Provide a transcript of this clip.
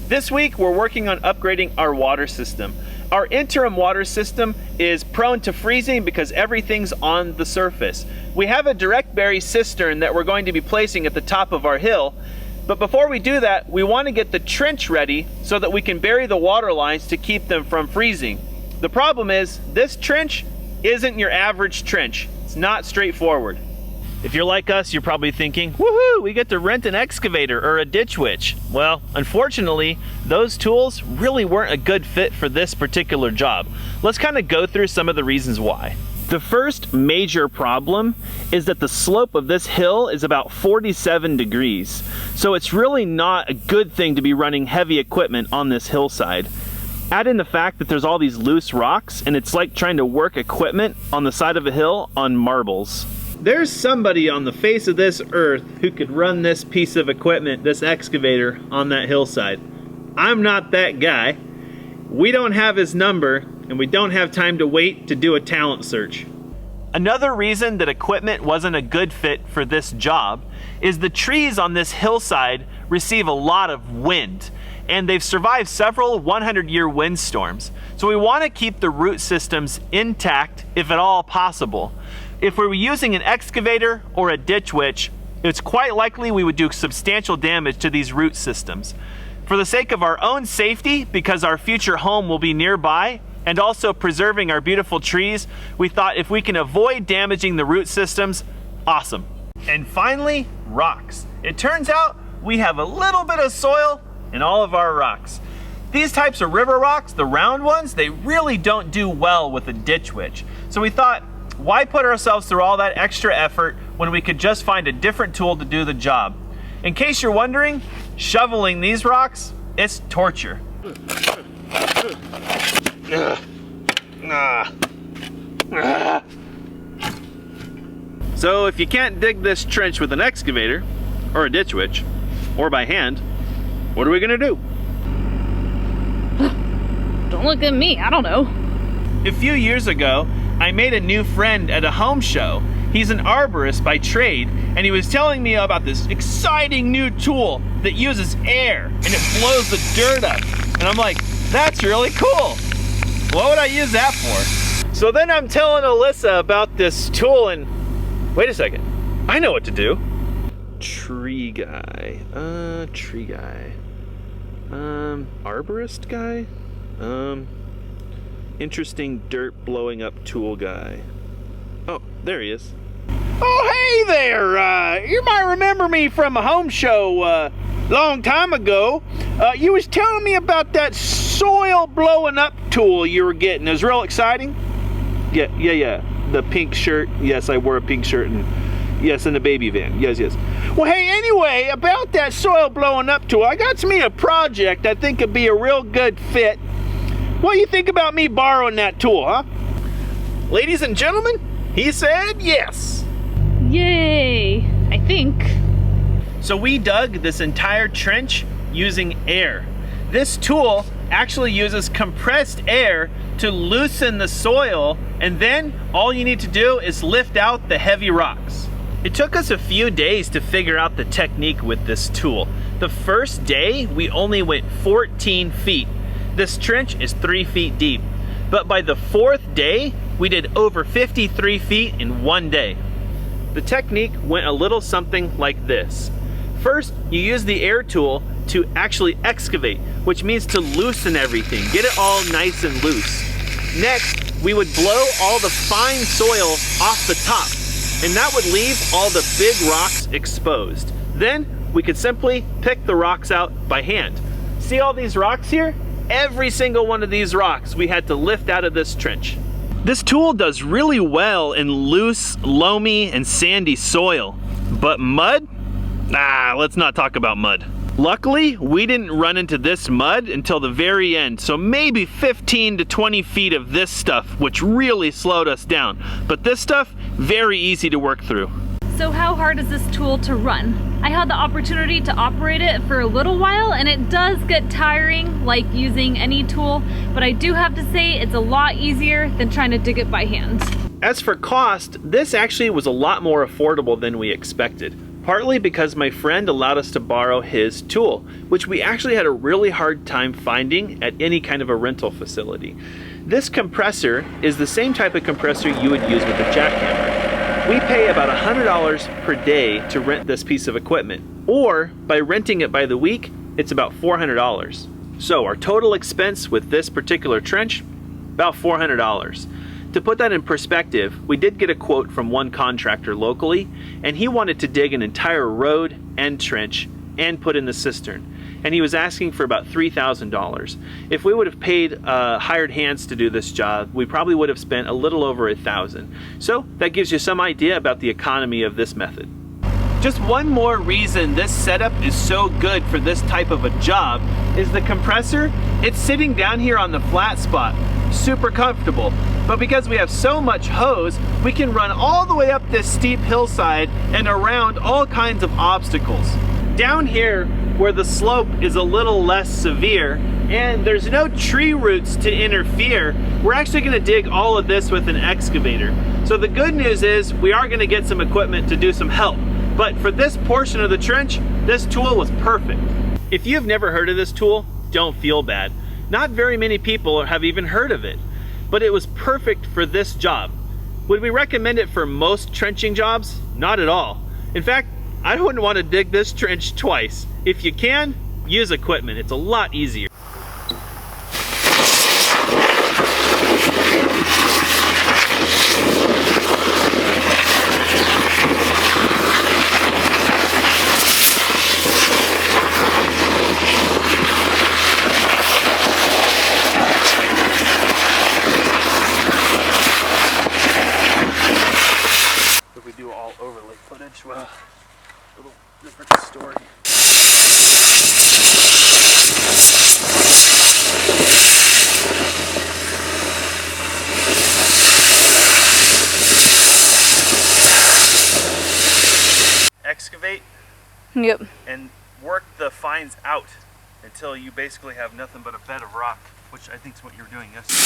This week we're working on upgrading our water system. Our interim water system is prone to freezing because everything's on the surface. We have a direct bury cistern that we're going to be placing at the top of our hill, but before we do that, we want to get the trench ready so that we can bury the water lines to keep them from freezing. The problem is, this trench isn't your average trench. It's not straightforward. If you're like us, you're probably thinking, woohoo, we get to rent an excavator or a ditch witch. Well, unfortunately, those tools really weren't a good fit for this particular job. Let's kind of go through some of the reasons why. The first major problem is that the slope of this hill is about 47 degrees. So it's really not a good thing to be running heavy equipment on this hillside. Add in the fact that there's all these loose rocks and it's like trying to work equipment on the side of a hill on marbles. There's somebody on the face of this earth who could run this piece of equipment, this excavator, on that hillside. I'm not that guy. We don't have his number, and we don't have time to wait to do a talent search. Another reason that equipment wasn't a good fit for this job is the trees on this hillside receive a lot of wind, and they've survived several 100-year windstorms. So we want to keep the root systems intact if at all possible. If we were using an excavator or a ditch witch, it's quite likely we would do substantial damage to these root systems. For the sake of our own safety, because our future home will be nearby, and also preserving our beautiful trees, we thought if we can avoid damaging the root systems, awesome. And finally, rocks. It turns out we have a little bit of soil in all of our rocks. These types of river rocks, the round ones, they really don't do well with a ditch witch. So we thought, why put ourselves through all that extra effort when we could just find a different tool to do the job? In case you're wondering, shoveling these rocks, it's torture. So if you can't dig this trench with an excavator, or a ditch witch, or by hand, what are we gonna do? Don't look at me, I don't know. A few years ago, I made a new friend at a home show. He's an arborist by trade, and he was telling me about this exciting new tool that uses air and it blows the dirt up. And I'm like, that's really cool. What would I use that for? So then I'm telling Alyssa about this tool and, wait a second, I know what to do. Tree guy, arborist guy? Interesting dirt blowing up tool guy. Oh, there he is. Oh, hey there! You might remember me from a home show long time ago. You was telling me about that soil blowing up tool you were getting. It was real exciting. Yeah. The pink shirt. Yes, I wore a pink shirt, and yes, in the baby van. Yes. Well, hey, anyway, about that soil blowing up tool, I got me a project I think would be a real good fit. What do you think about me borrowing that tool, huh? Ladies and gentlemen, he said yes. Yay, I think. So we dug this entire trench using air. This tool actually uses compressed air to loosen the soil, and then all you need to do is lift out the heavy rocks. It took us a few days to figure out the technique with this tool. The first day, we only went 14 feet. This trench is 3 feet deep, but by the fourth day, we did over 53 feet in one day. The technique went a little something like this. First, you use the air tool to actually excavate, which means to loosen everything, get it all nice and loose. Next, we would blow all the fine soil off the top, and that would leave all the big rocks exposed. Then, we could simply pick the rocks out by hand. See all these rocks here? Every single one of these rocks we had to lift out of this trench. This tool does really well in loose, loamy, and sandy soil. But mud? Let's not talk about mud. Luckily, we didn't run into this mud until the very end, so maybe 15 to 20 feet of this stuff, which really slowed us down. But this stuff, very easy to work through. So how hard is this tool to run? I had the opportunity to operate it for a little while, and it does get tiring like using any tool, but I do have to say it's a lot easier than trying to dig it by hand. As for cost, this actually was a lot more affordable than we expected. partly because my friend allowed us to borrow his tool, which we actually had a really hard time finding at any kind of a rental facility. This compressor is the same type of compressor you would use with a jackhammer. We pay about $100 per day to rent this piece of equipment, or by renting it by the week, it's about $400. So our total expense with this particular trench, about $400. To put that in perspective, we did get a quote from one contractor locally, and he wanted to dig an entire road and trench and put in the cistern. And he was asking for about $3,000. If we would have paid hired hands to do this job, we probably would have spent a little over $1,000. So that gives you some idea about the economy of this method. Just one more reason this setup is so good for this type of a job is the compressor. It's sitting down here on the flat spot, super comfortable. But because we have so much hose, we can run all the way up this steep hillside and around all kinds of obstacles. Down here, where the slope is a little less severe and there's no tree roots to interfere, we're actually gonna dig all of this with an excavator. So the good news is we are gonna get some equipment to do some help. But for this portion of the trench, this tool was perfect. If you've never heard of this tool, don't feel bad. Not very many people have even heard of it, but it was perfect for this job. Would we recommend it for most trenching jobs? Not at all. In fact, I wouldn't want to dig this trench twice. If you can, use equipment. It's a lot easier. If we do all overlay footage, well, a little different story. Excavate. Yep. And work the fines out until you basically have nothing but a bed of rock, which I think is what you were doing yesterday.